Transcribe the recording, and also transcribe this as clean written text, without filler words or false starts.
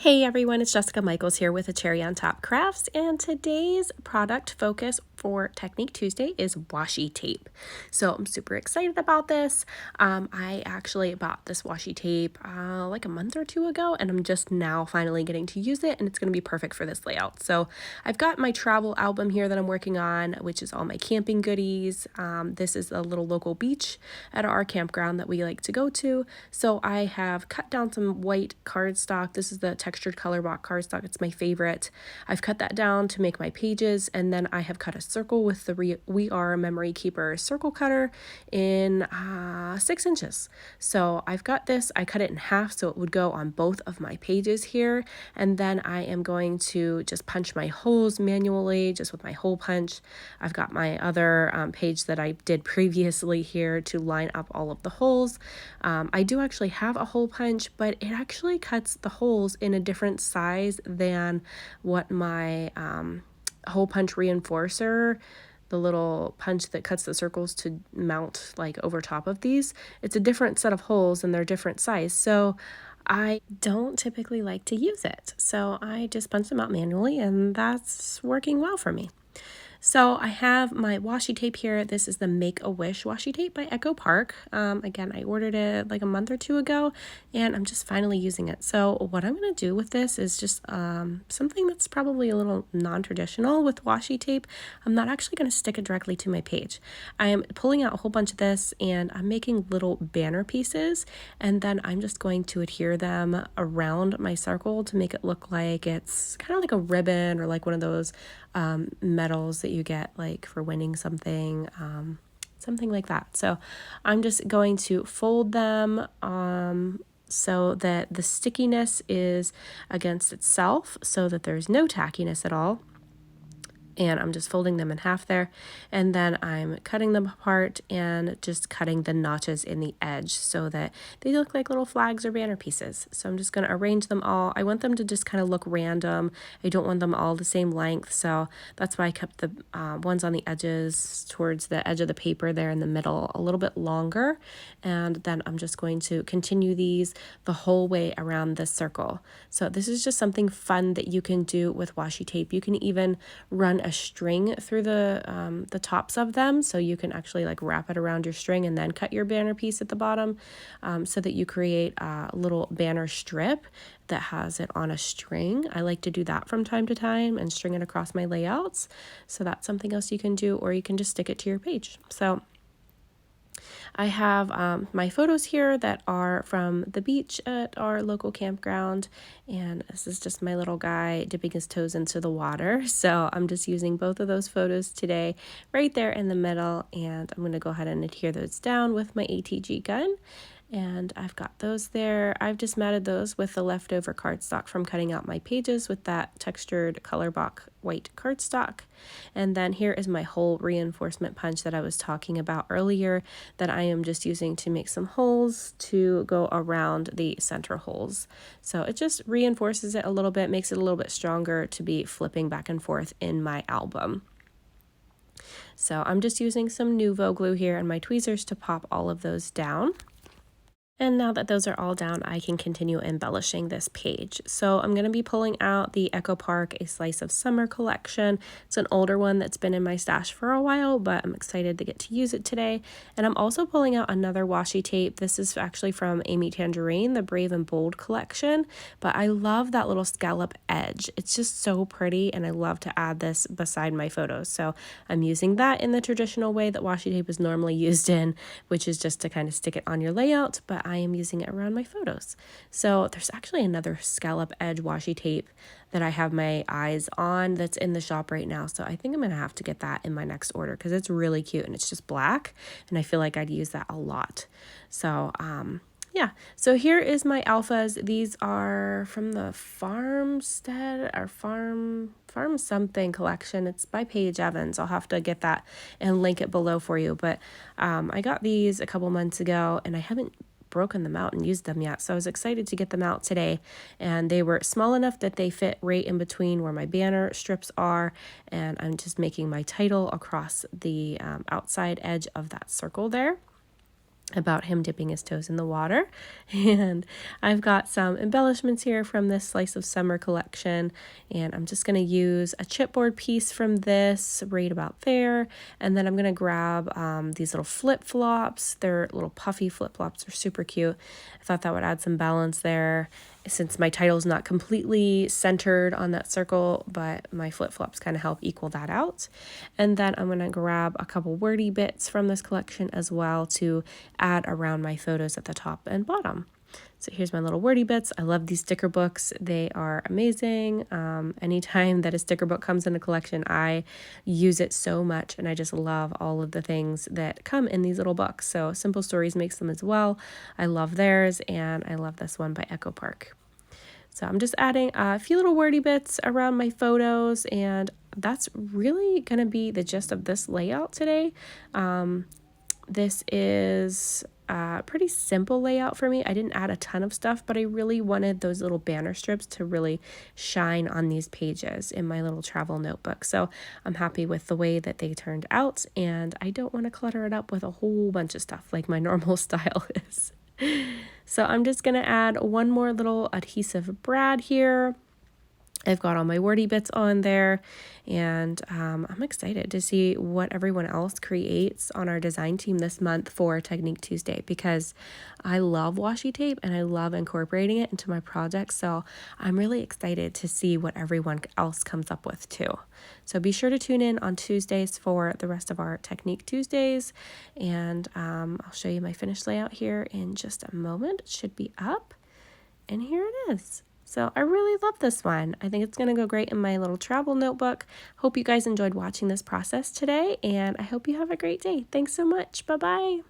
Hey everyone, it's Jessica Michaels here with a Cherry on Top Crafts, and today's product focus for Technique Tuesday is washi tape. So I'm super excited about this. I actually bought this washi tape like a month or two ago, and I'm just now finally getting to use it, and it's going to be perfect for this layout. So I've got my travel album here that I'm working on, which is all my camping goodies. This is a little local beach at our campground that we like to go to. So I have cut down some white cardstock. This is the textured color block cardstock. It's my favorite. I've cut that down to make my pages, and then I have cut a circle with the We Are Memory Keeper circle cutter in 6 inches. So I've got this. I cut it in half so it would go on both of my pages here, and then I am going to just punch my holes manually just with my hole punch. I've got my other page that I did previously here to line up all of the holes. I do actually have a hole punch, but it actually cuts the holes in a different size than what my hole punch reinforcer, the little punch that cuts the circles to mount like over top of these. It's a different set of holes and they're different size. So I don't typically like to use it. So I just punch them out manually, and that's working well for me. So I have my washi tape here. This is the Make-A-Wish washi tape by Echo Park. Again, I ordered it like a month or two ago, and I'm just finally using it. So what I'm going to do with this is just something that's probably a little non-traditional with washi tape. I'm not actually going to stick it directly to my page. I am pulling out a whole bunch of this, and I'm making little banner pieces, and then I'm just going to adhere them around my circle to make it look like it's kind of like a ribbon or like one of those medals that you get like for winning something, something like that. So I'm just going to fold them so that the stickiness is against itself so that there's no tackiness at all. And I'm just folding them in half there, and then I'm cutting them apart and just cutting the notches in the edge so that they look like little flags or banner pieces. So I'm just going to arrange them all. I want them to just kind of look random. I don't want them all the same length, so that's why I kept the ones on the edges towards the edge of the paper there in the middle a little bit longer, and then I'm just going to continue these the whole way around this circle. So this is just something fun that you can do with washi tape. You can even run a string through the tops of them, so you can actually like wrap it around your string and then cut your banner piece at the bottom, so that you create a little banner strip that has it on a string. I like to do that from time to time and string it across my layouts. So that's something else you can do, or you can just stick it to your page. So I have my photos here that are from the beach at our local campground, and this is just my little guy dipping his toes into the water. So I'm just using both of those photos today right there in the middle, and I'm going to go ahead and adhere those down with my ATG gun. And I've got those there. I've just matted those with the leftover cardstock from cutting out my pages with that textured color block white cardstock. And then here is my hole reinforcement punch that I was talking about earlier that I am just using to make some holes to go around the center holes. So it just reinforces it a little bit, makes it a little bit stronger to be flipping back and forth in my album. So I'm just using some Nuvo glue here and my tweezers to pop all of those down. And now that those are all down, I can continue embellishing this page. So I'm going to be pulling out the Echo Park A Slice of Summer collection. It's an older one that's been in my stash for a while, but I'm excited to get to use it today. And I'm also pulling out another washi tape. This is actually from Amy Tangerine, the Brave and Bold collection. But I love that little scallop edge. It's just so pretty, and I love to add this beside my photos. So I'm using that in the traditional way that washi tape is normally used in, which is just to kind of stick it on your layout, but I am using it around my photos. So there's actually another scallop edge washi tape that I have my eyes on that's in the shop right now. So I think I'm going to have to get that in my next order because it's really cute and it's just black, and I feel like I'd use that a lot. So yeah, so here is my alphas. These are from the Farmstead or Farm something collection. It's by Paige Evans. I'll have to get that and link it below for you. But I got these a couple months ago, and I haven't broken them out and used them yet, so I was excited to get them out today. And they were small enough that they fit right in between where my banner strips are, and I'm just making my title across the outside edge of that circle there. about him dipping his toes in the water. And I've got some embellishments here from this Slice of Summer collection, and I'm just going to use a chipboard piece from this right about there, and then I'm going to grab these little flip-flops. They're little puffy flip-flops. They're super cute. I thought that would add some balance there since my title's not completely centered on that circle, but my flip-flops kind of help equal that out. And then I'm going to grab a couple wordy bits from this collection as well to add around my photos at the top and bottom. So here's my little wordy bits. I love these sticker books. They are amazing. Anytime that a sticker book comes in a collection, I use it so much, and I just love all of the things that come in these little books. So Simple Stories makes them as well. I love theirs, and I love this one by Echo Park. So I'm just adding a few little wordy bits around my photos, and that's really going to be the gist of this layout today. This is a pretty simple layout for me. I didn't add a ton of stuff, but I really wanted those little banner strips to really shine on these pages in my little travel notebook. So I'm happy with the way that they turned out, and I don't want to clutter it up with a whole bunch of stuff like my normal style is. So I'm just going to add one more little adhesive brad here. I've got all my wordy bits on there, and I'm excited to see what everyone else creates on our design team this month for Technique Tuesday, because I love washi tape and I love incorporating it into my projects. So I'm really excited to see what everyone else comes up with too. So be sure to tune in on Tuesdays for the rest of our Technique Tuesdays, and I'll show you my finished layout here in just a moment. It should be up, and here it is. So I really love this one. I think it's going to go great in my little travel notebook. Hope you guys enjoyed watching this process today, and I hope you have a great day. Thanks so much. Bye-bye.